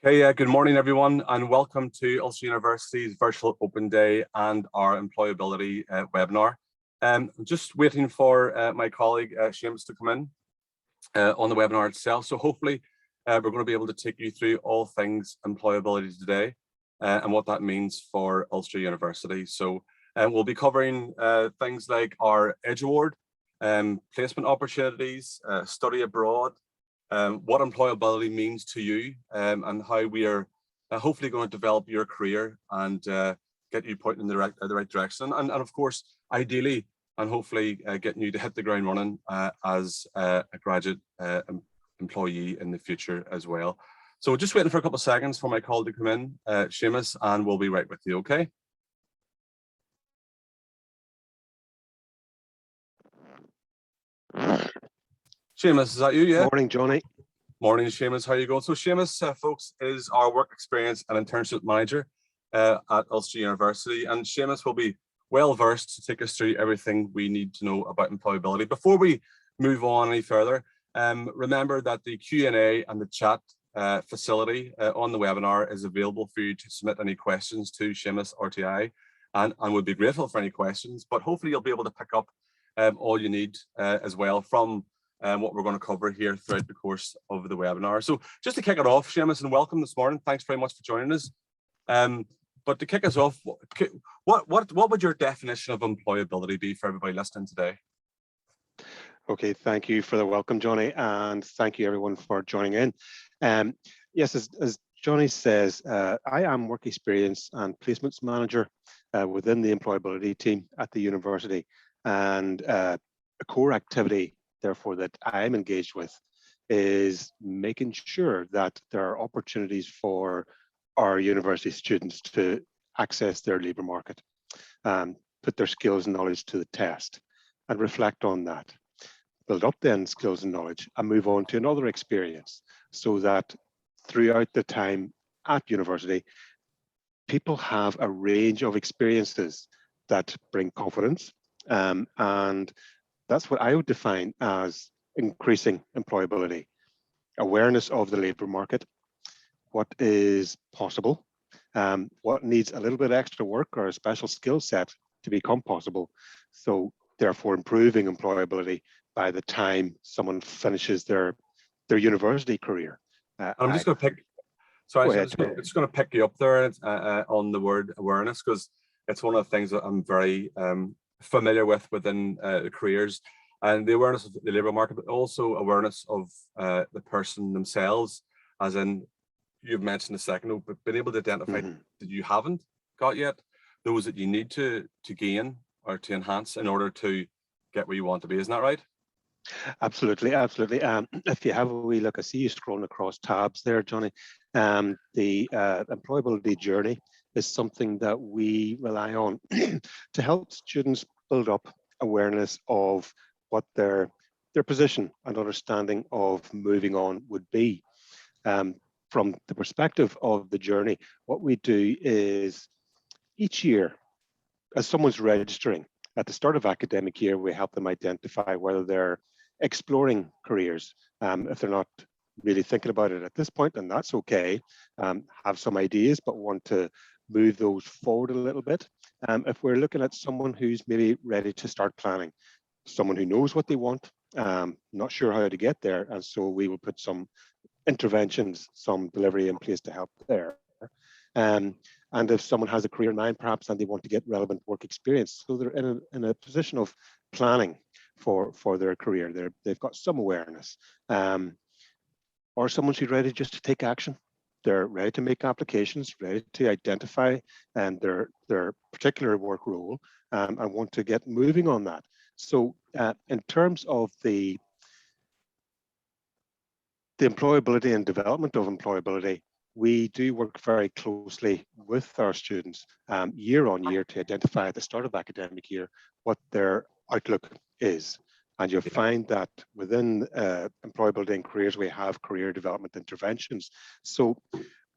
Okay, good morning, everyone, and welcome to Ulster University's Virtual Open Day and our Employability webinar. I'm just waiting for my colleague, Seamus, to come in on the webinar itself. So hopefully we're going to be able to take you through all things employability today and what that means for Ulster University. So we'll be covering things like our Edge Award, placement opportunities, study abroad, what employability means to you, and how we are hopefully going to develop your career and get you pointing in the right direction. And of course, ideally, and hopefully getting you to hit the ground running as a graduate employee in the future as well. So just waiting for a couple of seconds for my colleague to come in, Seamus, and we'll be right with you, okay? Seamus, is that you? Yeah. Morning, Johnny. Morning, Seamus. How are you going? So Seamus, folks, is our work experience and internship manager at Ulster University. And Seamus will be well versed to take us through everything we need to know about employability. Before we move on any further, remember that the Q&A and the chat facility on the webinar is available for you to submit any questions to Seamus or to I, and would be grateful for any questions. But hopefully you'll be able to pick up all you need as well from what we're going to cover here throughout the course of the webinar. So just to kick it off, Seamus, and welcome this morning. Thanks very much for joining us. But to kick us off, what would your definition of employability be for everybody listening today? Okay, thank you for the welcome, Johnny, and thank you everyone for joining in. Yes, as Johnny says, I am work experience and placements manager within the employability team at the university, and a core activity therefore that I'm engaged with is making sure that there are opportunities for our university students to access their labour market, put their skills and knowledge to the test and reflect on that, build up then skills and knowledge and move on to another experience, so that throughout the time at university, people have a range of experiences that bring confidence, and that's what I would define as increasing employability, awareness of the labour market, what is possible, what needs a little bit extra work or a special skill set to become possible. So therefore improving employability by the time someone finishes their university career. I'm just going to pick, sorry, I'm just going to pick you up there on the word awareness, because it's one of the things that I'm very familiar with within careers, and the awareness of the labour market, but also awareness of the person themselves, as in you've mentioned a second ago, but being able to identify that you haven't got yet, those that you need to gain or to enhance in order to get where you want to be. Isn't that right? Absolutely, absolutely. If you have a wee look, I see you scrolling across tabs there, Johnny. The Employability Journey is something that we rely on to help students build up awareness of what their position and understanding of moving on would be. From the perspective of the journey, what we do is each year, as someone's registering, at the start of academic year, we help them identify whether they're exploring careers. If they're not really thinking about it at this point, and that's okay, have some ideas, but want to move those forward a little bit. If we're looking at someone who's maybe ready to start planning, someone who knows what they want, not sure how to get there, and so we will put some interventions, some delivery in place to help there. And if someone has a career in mind, perhaps, and they want to get relevant work experience, so they're in a position of planning for their career. They've got some awareness, or someone who's ready just to take action. They're ready to make applications, ready to identify their particular work role, and want to get moving on that. So in terms of the employability and development of employability, we do work very closely with our students year on year to identify at the start of academic year what their outlook is. And you'll find that within employability and careers, we have career development interventions. So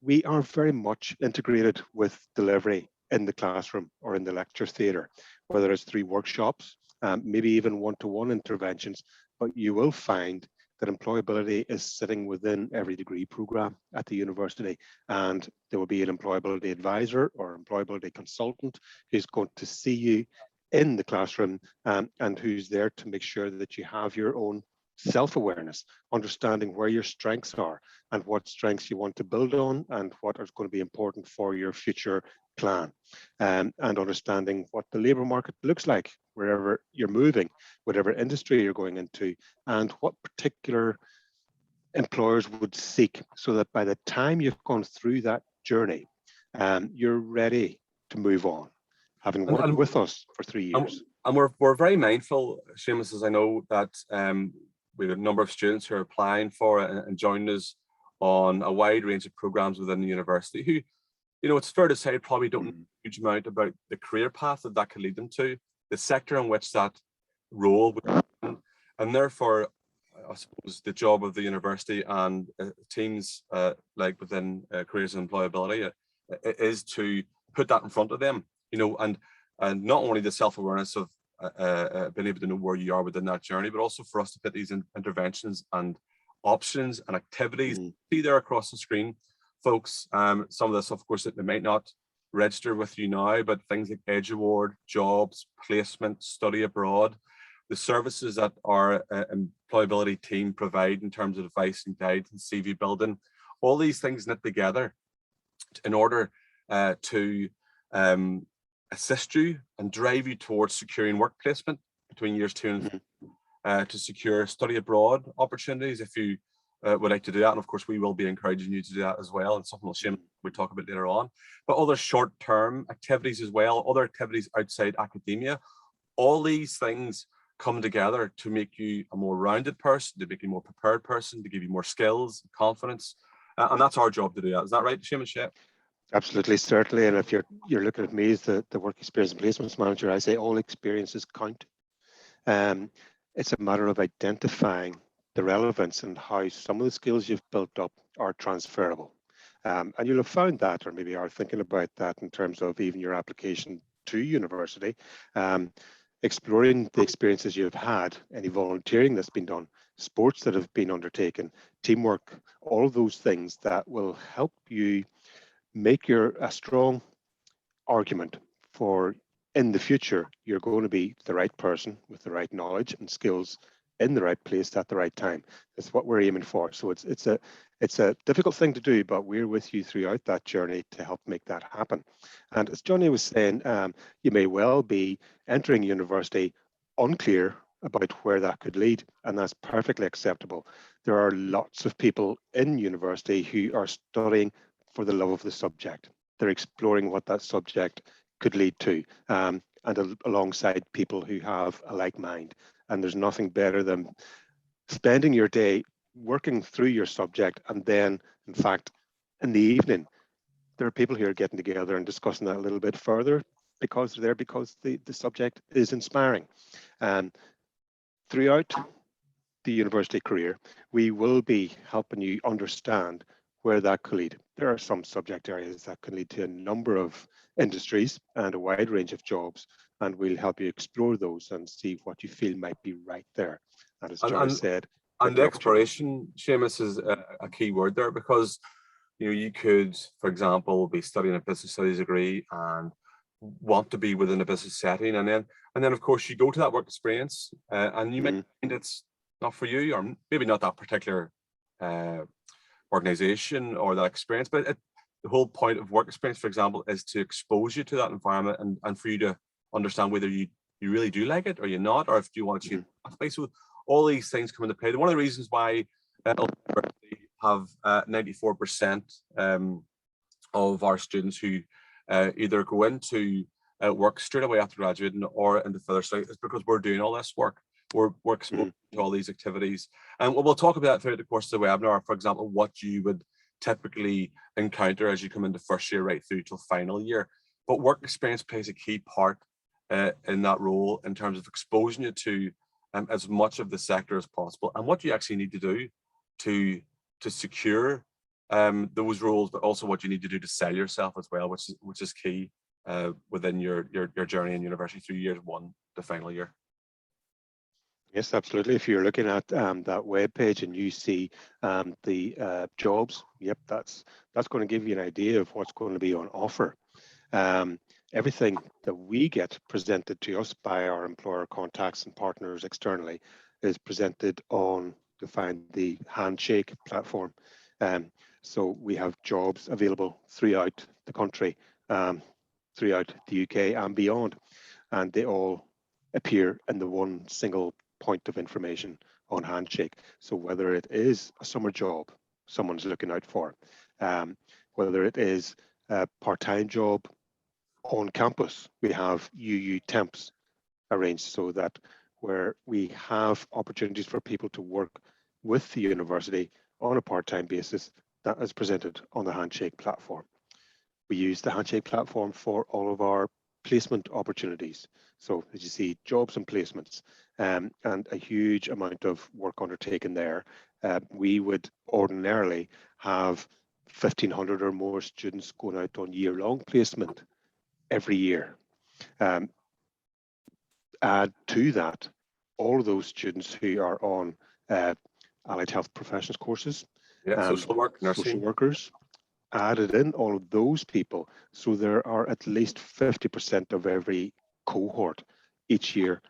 we are very much integrated with delivery in the classroom or in the lecture theatre, whether it's through workshops, maybe even one-to-one interventions, but you will find that employability is sitting within every degree program at the university, and there will be an employability advisor or employability consultant who's going to see you in the classroom, and who's there to make sure that you have your own self-awareness, understanding where your strengths are and what strengths you want to build on and what is going to be important for your future plan, and understanding what the labour market looks like wherever you're moving, whatever industry you're going into, and what particular employers would seek, so that by the time you've gone through that journey, you're ready to move on, having worked with us for 3 years. And we're very mindful, Seamus, as I know that we have a number of students who are applying for it and joining us on a wide range of programs within the university who, you know, it's fair to say probably don't know a huge amount about the career path that could lead them to, the sector in which that role would be in. And therefore, I suppose the job of the university and teams like within careers and employability is to put that in front of them, you know, and not only the self-awareness of being able to know where you are within that journey, but also for us to put these interventions and options and activities see there across the screen, folks. Some of this, of course, that they might not register with you now, but things like Edge Award, jobs, placement, study abroad, the services that our employability team provide in terms of advice and guidance and CV building, all these things knit together in order to assist you and drive you towards securing work placement between years 2 and 3, to secure study abroad opportunities if you would like to do that. And of course, we will be encouraging you to do that as well, and something we'll talk about later on. But other short-term activities as well, other activities outside academia, all these things come together to make you a more rounded person, to make you a more prepared person, to give you more skills, confidence. And that's our job to do that. Is that right, Seamus? Yeah. Absolutely, certainly. And if you're looking at me as the work experience and placements manager, I say all experiences count. It's a matter of identifying the relevance and how some of the skills you've built up are transferable. And you'll have found that, or maybe are thinking about that in terms of even your application to university, exploring the experiences you've had, any volunteering that's been done, sports that have been undertaken, teamwork, all of those things that will help you make a strong argument for in the future, you're going to be the right person with the right knowledge and skills in the right place at the right time. That's what we're aiming for. So it's a difficult thing to do, but we're with you throughout that journey to help make that happen. And as Johnny was saying, you may well be entering university unclear about where that could lead, and that's perfectly acceptable. There are lots of people in university who are studying for the love of the subject. They're exploring what that subject could lead to, and alongside people who have a like mind. And there's nothing better than spending your day working through your subject, and then, in fact, in the evening, there are people who are getting together and discussing that a little bit further because they're there because the subject is inspiring. And throughout the university career, we will be helping you understand where that could lead. There are some subject areas that can lead to a number of industries and a wide range of jobs, and we'll help you explore those and see what you feel might be right there. And as John said, and the exploration, Seamus, is a key word there, because you know, you could, for example, be studying a business studies degree and want to be within a business setting, and then of course you go to that work experience and you might find it's not for you, or maybe not that particular organization or that experience, but the whole point of work experience, for example, is to expose you to that environment and for you to understand whether you really do like it or you're not, or if you want to change pathways. So all these things come into play. One of the reasons why have 94% of our students who either go into work straight away after graduating or into further study is because we're doing all this work. We're exposed to all these activities. And we'll talk about that throughout the course of the webinar, for example, what you would typically encounter as you come into first year right through till final year. But work experience plays a key part in that role in terms of exposing you to as much of the sector as possible, and what you actually need to do to secure those roles, but also what you need to do to sell yourself as well, which is key within your journey in university through years 1 to final year. Yes, absolutely. If you're looking at that web page and you see the jobs, yep, that's going to give you an idea of what's going to be on offer. Um, Everything that we get presented to us by our employer contacts and partners externally is presented on, to find the Handshake platform. Um, so we have jobs available throughout the country, throughout the UK and beyond, and they all appear in the one single point of information on Handshake. So whether it is a summer job someone's looking out for, whether it is a part-time job on campus, we have UU temps arranged so that where we have opportunities for people to work with the university on a part-time basis, that is presented on the Handshake platform. We use the Handshake platform for all of our placement opportunities. So as you see, jobs and placements, and a huge amount of work undertaken there. We would ordinarily have 1,500 or more students going out on year-long placement every year. Add to that all of those students who are on allied health professions courses, Social work, nursing, social workers, added in all of those people. So there are at least 50% of every cohort each year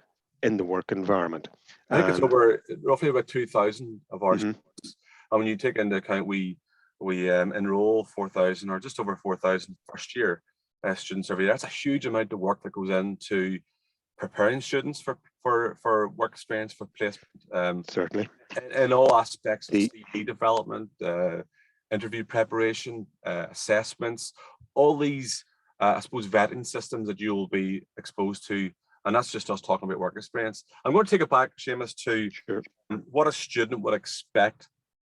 in the work environment. I think it's over roughly about 2,000 of our Mhm. students. And when you take into account we enroll 4,000 or just over 4,000 first year students every year, that's a huge amount of work that goes into preparing students for work experience, for placement. Certainly. In all aspects of CV development, interview preparation, assessments, all these, I suppose, vetting systems that you will be exposed to. And that's just us talking about work experience. I'm going to take it back, Seamus, to what a student would expect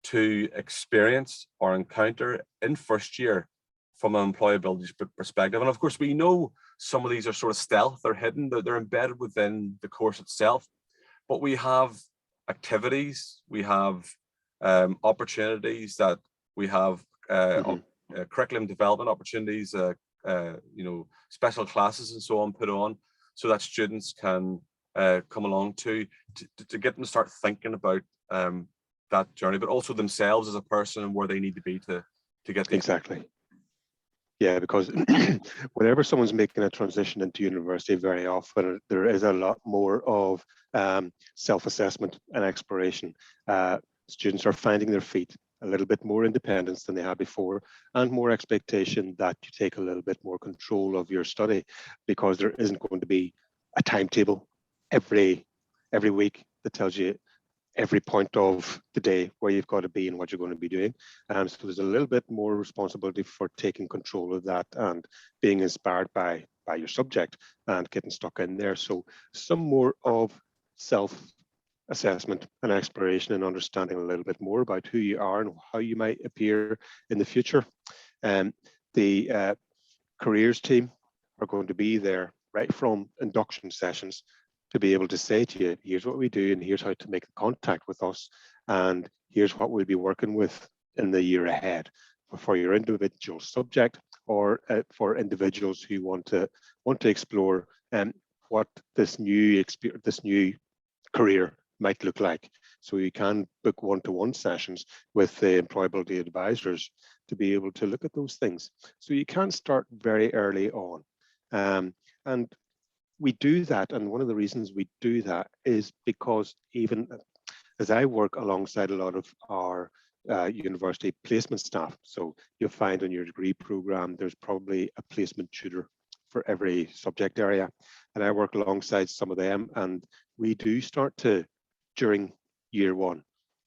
to experience or encounter in first year from an employability perspective. And of course, we know some of these are sort of stealth, they're hidden, they're embedded within the course itself. But we have activities, we have opportunities, that we have curriculum development opportunities, special classes and so on put on, so that students can come along to get them to start thinking about that journey, but also themselves as a person and where they need to be to get the exactly. Yeah, because whenever someone's making a transition into university, very often there is a lot more of self-assessment and exploration. Students are finding their feet, a little bit more independence than they had before, and more expectation that you take a little bit more control of your study, because there isn't going to be a timetable every week that tells you every point of the day where you've got to be and what you're going to be doing. So there's a little bit more responsibility for taking control of that and being inspired by your subject and getting stuck in there. So some more of self-assessment and exploration and understanding a little bit more about who you are and how you might appear in the future. The careers team are going to be there right from induction sessions to be able to say to you, here's what we do and here's how to make contact with us, and here's what we'll be working with in the year ahead for your individual subject, or for individuals who want to explore what this new career might look like. So you can book one-to-one sessions with the employability advisors to be able to look at those things. So you can start very early on. And we do that, and one of the reasons we do that is because even as I work alongside a lot of our university placement staff, so you'll find on your degree program, there's probably a placement tutor for every subject area. And I work alongside some of them, and we do start to, during year one,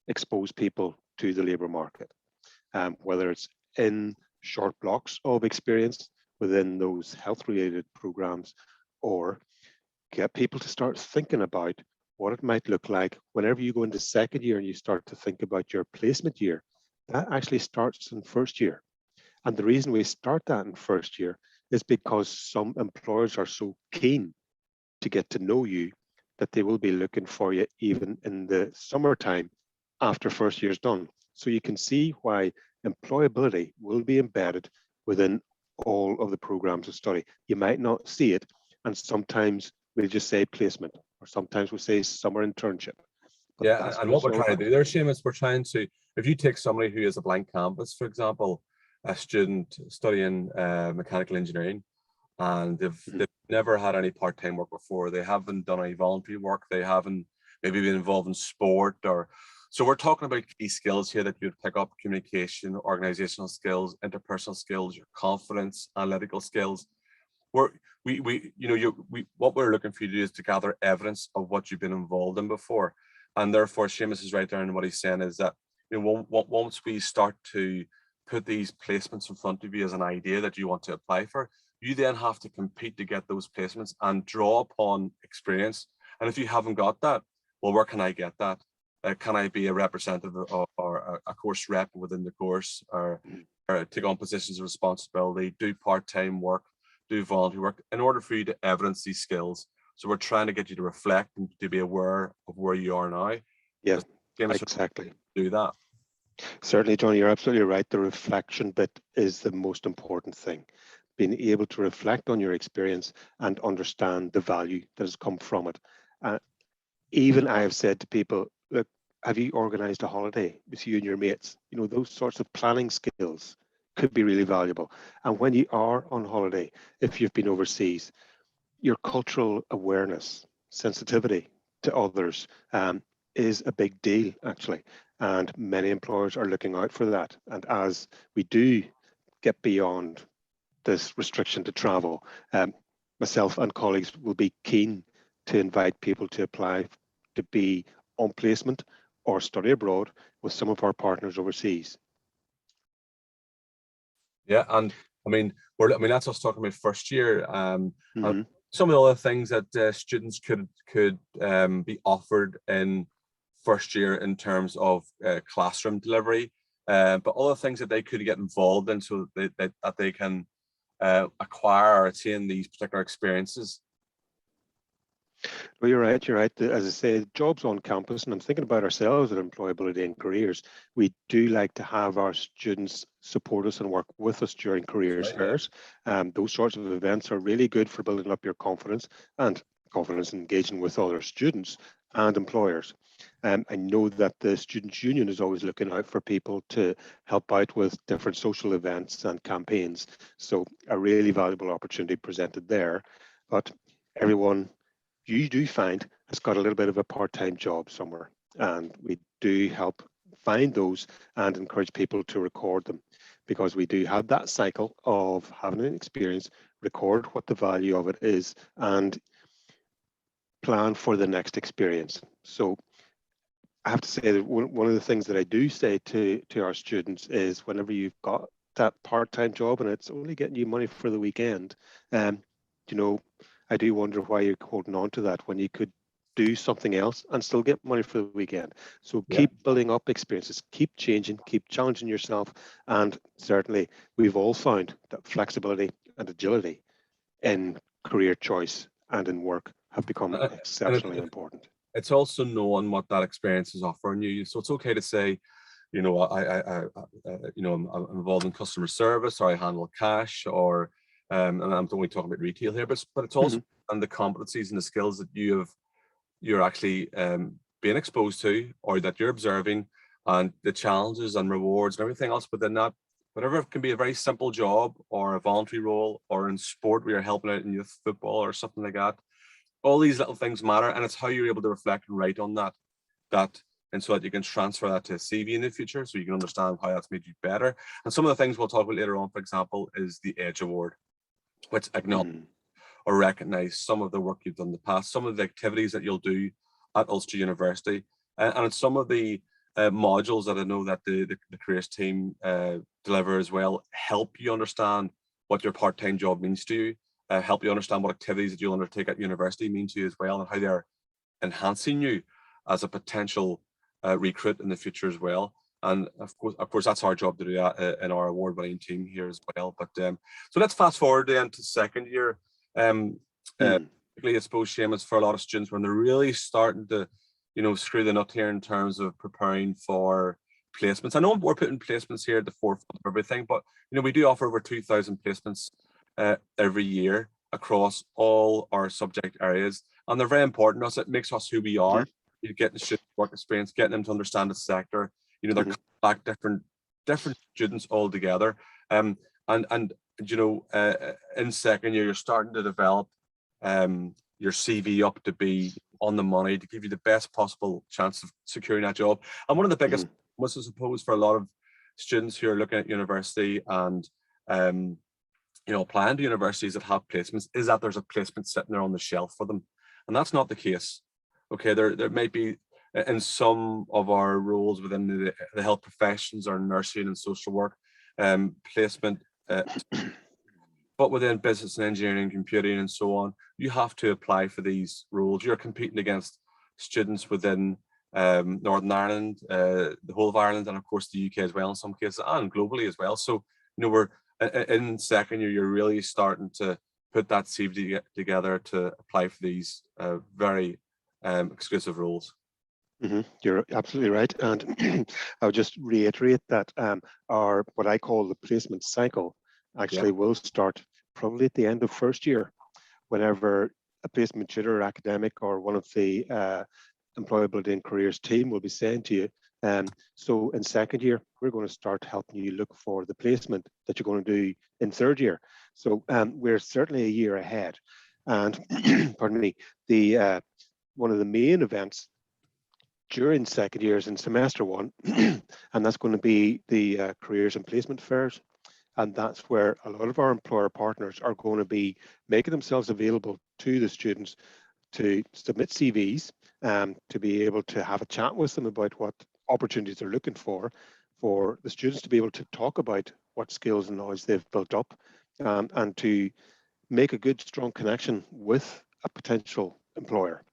expose people to the labour market, whether it's in short blocks of experience within those health-related programs, or get people to start thinking about what it might look like whenever you go into second year and you start to think about your placement year. That actually starts in first year. And the reason we start that in first year is because some employers are so keen to get to know you that they will be looking for you even in the summertime after first year's done. So you can see why employability will be embedded within all of the programs of study. You might not see it, and sometimes we just say placement. or sometimes we say summer internship. But Yeah, and what we're trying to do there, Seamus, we're trying to, if you take somebody who is a blank canvas, for example, a student studying mechanical engineering, and they've never had any part-time work before, they haven't done any voluntary work, they haven't maybe been involved in sport, or so we're talking about key skills here that you'd pick up: communication, organizational skills, interpersonal skills, your confidence, analytical skills. What we're looking for you to do is to gather evidence of what you've been involved in before. And therefore, Seamus is right there, and what he's saying is that, once we start to put these placements in front of you as an idea that you want to apply for, you then have to compete to get those placements and draw upon experience. And if you haven't got that, well, where can I get that? Can I be a representative or a course rep within the course, or take on positions of responsibility, do part-time work, do voluntary work, in order for you to evidence these skills? So we're trying to get you to reflect and to be aware of where you are now. Yeah, exactly. Do that. Certainly, Johnny, you're absolutely right. The reflection bit is the most important thing. Being able to reflect on your experience and understand the value that has come from it. Even I have said to people, look, have you organized a holiday with you and your mates? Those sorts of planning skills could be really valuable. And when you are on holiday, if you've been overseas, your cultural awareness, sensitivity to others is a big deal, actually. And many employers are looking out for that. And as we do get beyond this restriction to travel, myself and colleagues will be keen to invite people to apply to be on placement or study abroad with some of our partners overseas. Yeah, and that's us talking about first year. Some of the other things that students could be offered in first year in terms of classroom delivery, but other things that they could get involved in, so that they can acquire or attain these particular experiences. Well, you're right. As I say, jobs on campus, and I'm thinking about ourselves at Employability and Careers, we do like to have our students support us and work with us during careers fairs. Those sorts of events are really good for building up your confidence and engaging with other students and employers. I know that the Students' Union is always looking out for people to help out with different social events and campaigns. So a really valuable opportunity presented there. But everyone you do find has got a little bit of a part-time job somewhere, and we do help find those and encourage people to record them, because we do have that cycle of having an experience, record what the value of it is, and plan for the next experience. So I have to say that one of the things that I do say to our students is, whenever you've got that part-time job and it's only getting you money for the weekend, I do wonder why you're holding on to that when you could do something else and still get money for the weekend. So keep building up experiences, keep changing, keep challenging yourself. And certainly we've all found that flexibility and agility in career choice and in work have become exceptionally important. It's also knowing what that experience is offering you. So it's okay to say, I'm involved in customer service, or I handle cash, or and I'm only talking about retail here, but it's also and the competencies and the skills that you're actually being exposed to, or that you're observing, and the challenges and rewards and everything else within that. Whatever can be a very simple job, or a voluntary role, or in sport where you're helping out in youth football or something like that. All these little things matter, and it's how you're able to reflect and write on that, and so that you can transfer that to a CV in the future, so you can understand how that's made you better. And some of the things we'll talk about later on, for example, is the Edge Award, which acknowledge or recognize some of the work you've done in the past, some of the activities that you'll do at Ulster University, and some of the modules that I know that the careers team deliver as well, help you understand what your part-time job means to you, help you understand what activities that you'll undertake at university mean to you as well, and how they're enhancing you as a potential recruit in the future as well. And of course, that's our job to do that in our award-winning team here as well. But so let's fast forward then to second year. Particularly, I suppose, Seamus, for a lot of students, when they're really starting to, screw the nut here in terms of preparing for placements. I know we're putting placements here at the forefront of everything, but we do offer over 2,000 placements every year. across all our subject areas, and they're very important to us. It makes us who we are. You getting the student work experience, getting them to understand the sector. You know, they're back different students all together. And you know, in second year, you're starting to develop your CV up to be on the money, to give you the best possible chance of securing that job. And one of the biggest, I suppose, for a lot of students who are looking at university and you know, applying to universities that have placements, is that there's a placement sitting there on the shelf for them, and that's not the case. Okay, there may be in some of our roles within the health professions or nursing and social work placement, but within business and engineering, computing, and so on, you have to apply for these roles. You're competing against students within Northern Ireland, the whole of Ireland, and of course the UK as well in some cases, and globally as well. So, you know, we're in second year, you're really starting to put that CV together to apply for these very exclusive roles. You're absolutely right, and I would just reiterate that our what I call the placement cycle actually will start probably at the end of first year, whenever a placement tutor or academic or one of the employability and careers team will be saying to you, so in second year, we're going to start helping you look for the placement that you're going to do in third year. So we're certainly a year ahead. And pardon me, the one of the main events during second years in semester one, and that's going to be the careers and placement fairs. And that's where a lot of our employer partners are going to be making themselves available to the students to submit CVs, to be able to have a chat with them about what opportunities they're looking for the students to be able to talk about what skills and knowledge they've built up, and to make a good, strong connection with a potential employer.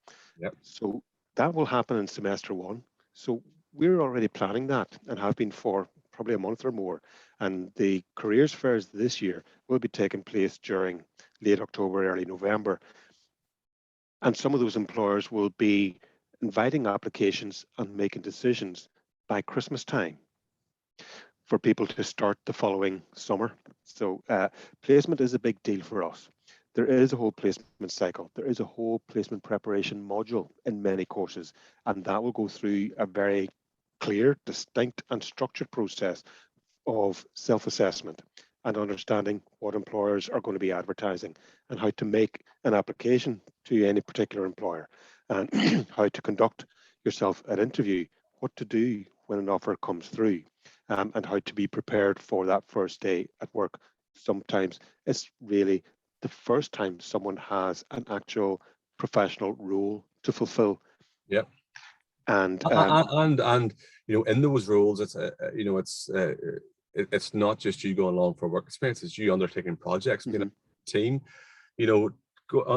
So that will happen in semester one. So we're already planning that and have been for probably a month or more. And the careers fairs this year will be taking place during late October, early November. And some of those employers will be inviting applications and making decisions by Christmas time for people to start the following summer. So placement is a big deal for us. There is a whole placement cycle. There is a whole placement preparation module in many courses, and that will go through a very clear, distinct, and structured process of self-assessment and understanding what employers are going to be advertising and how to make an application to any particular employer, and how to conduct yourself at interview, what to do when an offer comes through, and how to be prepared for that first day at work. Sometimes it's really the first time someone has an actual professional role to fulfill. And you know, in those roles, it's you know, it's not just you going along for work experience, it's you undertaking projects, being a team, you know,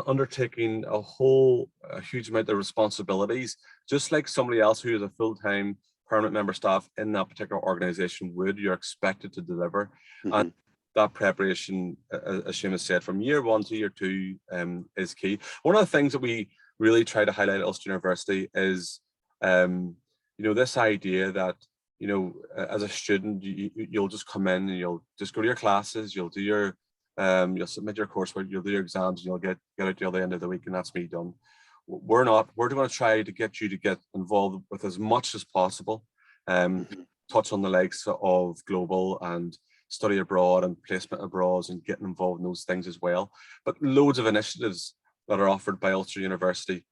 undertaking a huge amount of responsibilities, just like somebody else who is a full-time permanent member staff in that particular organization would. You're expected to deliver. And that preparation, as Seamus said, from year one to year two is key. One of the things that we really try to highlight at Ulster University is you know, this idea that, you know, as a student, you'll just come in and you'll just go to your classes, you'll do your you'll submit your coursework, you'll do your exams, and you'll get out till the end of the week, and that's me done. We're not. We're going to try to get you to get involved with as much as possible. Touch on the likes of global and study abroad and placement abroad, and getting involved in those things as well. But loads of initiatives that are offered by Ulster University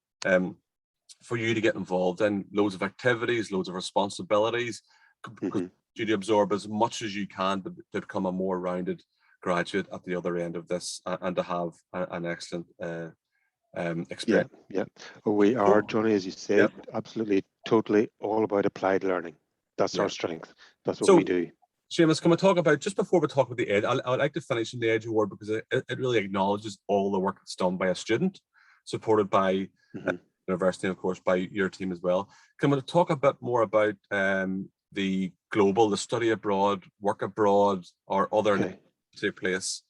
for you to get involved in, loads of activities, loads of responsibilities, you to absorb as much as you can to become a more rounded graduate at the other end of this, and to have an excellent experience. We are, Johnny, as you say, absolutely, totally all about applied learning. That's our strength. That's what we do. Seamus, can we talk about, just before we talk about the EDGE, I would like to finish in the EDGE award, because it really acknowledges all the work that's done by a student, supported by university, and of course by your team as well. Can we talk a bit more about the global, the study abroad, work abroad, or other take place?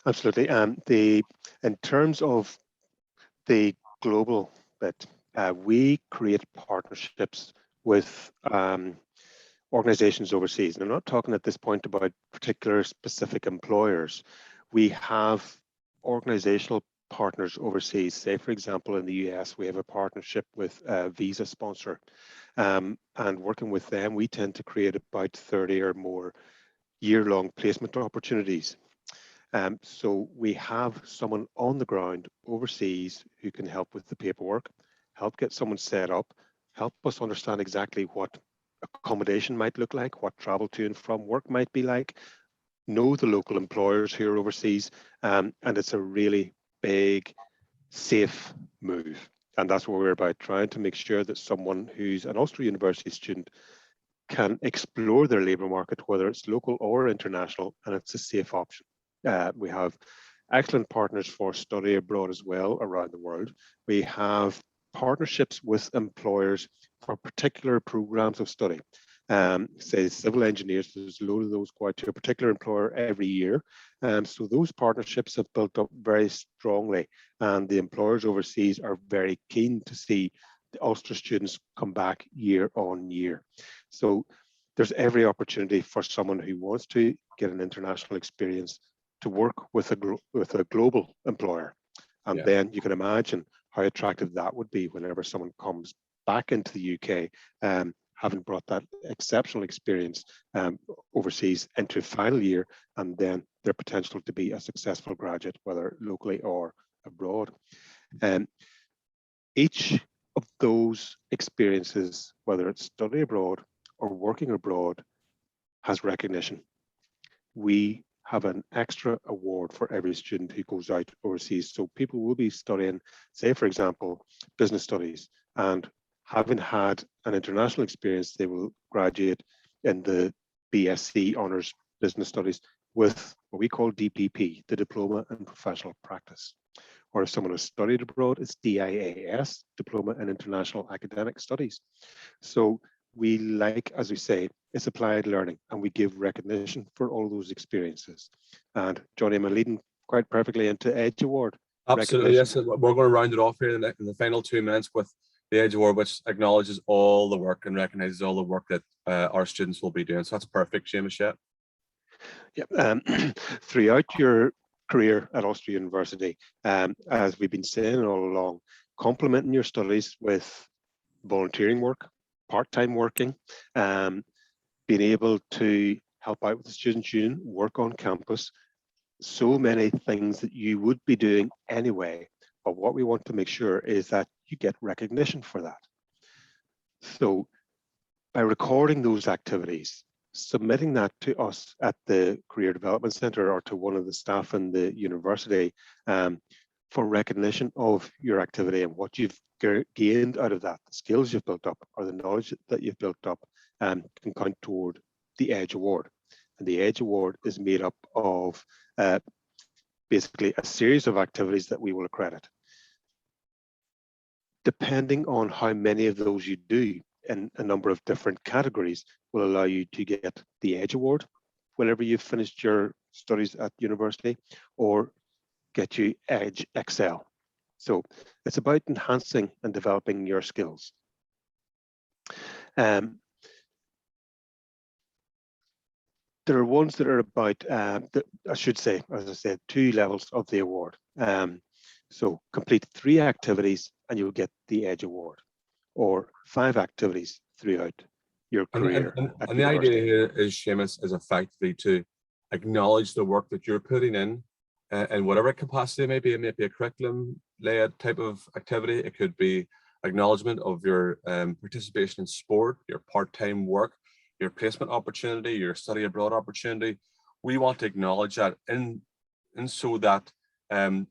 Absolutely. In terms of the global bit, we create partnerships with organizations overseas. And I'm not talking at this point about particular specific employers. We have organizational partners overseas. Say, for example, in the US, we have a partnership with a visa sponsor. And working with them, we tend to create about 30 or more year-long placement opportunities. So we have someone on the ground overseas who can help with the paperwork, help get someone set up, help us understand exactly what accommodation might look like, what travel to and from work might be like, know the local employers who are overseas, and it's a really big, safe move. And that's what we're about, trying to make sure that someone who's an Ulster University student can explore their labour market, whether it's local or international, and it's a safe option. We have excellent partners for study abroad as well around the world. We have partnerships with employers for particular programs of study. Say civil engineers, there's a load of those go out to a particular employer every year. So those partnerships have built up very strongly, and the employers overseas are very keen to see the Ulster students come back year on year. So there's every opportunity for someone who wants to get an international experience to work with a global employer. And then you can imagine how attractive that would be whenever someone comes back into the UK, having brought that exceptional experience overseas into final year, and then their potential to be a successful graduate, whether locally or abroad. Each of those experiences, whether it's study abroad or working abroad, has recognition. We have an extra award for every student who goes out overseas. So people will be studying, say, for example, business studies, and having had an international experience, they will graduate in the BSc Honours Business Studies with what we call DPP, the Diploma in Professional Practice. Or if someone has studied abroad, it's DIAS, Diploma in International Academic Studies. So we like, as we say, it's applied learning, and we give recognition for all those experiences. And Johnny, am I leading quite perfectly into Edge Award? Absolutely, yes. We're going to round it off here in the final 2 minutes with the Edge Award, which acknowledges all the work and recognizes all the work that our students will be doing. So that's perfect, Seamus. Throughout your career at Ulster University, as we've been saying all along, complementing your studies with volunteering work, part-time working, being able to help out with the Students' Union, work on campus, so many things that you would be doing anyway. But what we want to make sure is that you get recognition for that. So by recording those activities, submitting that to us at the Career Development Centre or to one of the staff in the university for recognition of your activity and what you've gained out of that, the skills you've built up or the knowledge that you've built up, can count toward the Edge Award. And the Edge Award is made up of basically a series of activities that we will accredit. Depending on how many of those you do in a number of different categories will allow you to get the Edge Award whenever you've finished your studies at university, or get you Edge Excel. So it's about enhancing and developing your skills. There are ones that are about, I should say, as I said, 2 levels of the award. So complete 3 activities and you'll get the Edge Award, or 5 activities throughout your career. And the idea here is, Seamus, is effectively to acknowledge the work that you're putting in whatever capacity it may be. It may be a curriculum-led type of activity. It could be acknowledgement of your participation in sport, your part-time work, your placement opportunity, your study abroad opportunity. We want to acknowledge that and so that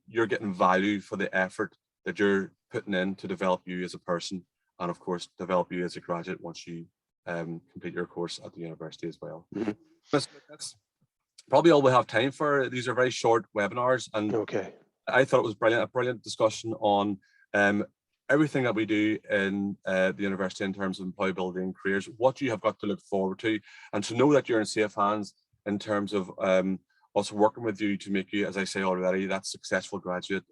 you're getting value for the effort that you're putting in to develop you as a person, and of course develop you as a graduate once you complete your course at the university as well. Mm-hmm. That's probably all we have time for. These are very short webinars, and I thought it was a brilliant discussion on everything that we do in the university in terms of employability and careers, what you have got to look forward to, and to know that you're in safe hands in terms of us working with you to make you, as I say already, that successful graduate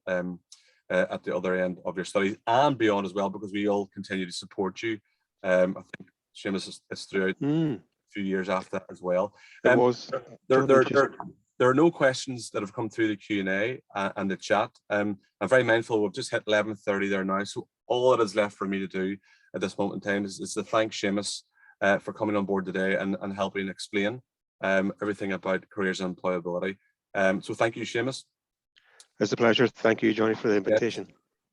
at the other end of your studies and beyond as well, because we all continue to support you. I think, Seamus, it's throughout a few years after that as well. It was. There are no questions that have come through the Q&A and the chat. I'm very mindful we've just hit 11:30 there now, so all that is left for me to do at this moment in time is to thank Seamus for coming on board today and helping explain everything about careers and employability. So thank you, Seamus. It's a pleasure. Thank you, Johnny, for the invitation.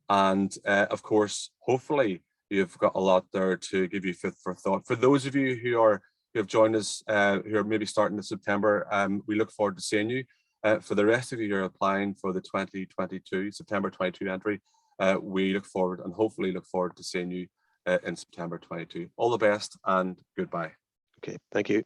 And of course, hopefully you've got a lot there to give you food for thought. For those of you who have joined us, who are maybe starting in September, we look forward to seeing you. For the rest of you who are applying for the 2022, September 22 entry, we look forward and hopefully look forward to seeing you in September 22. All the best and goodbye. Okay, thank you.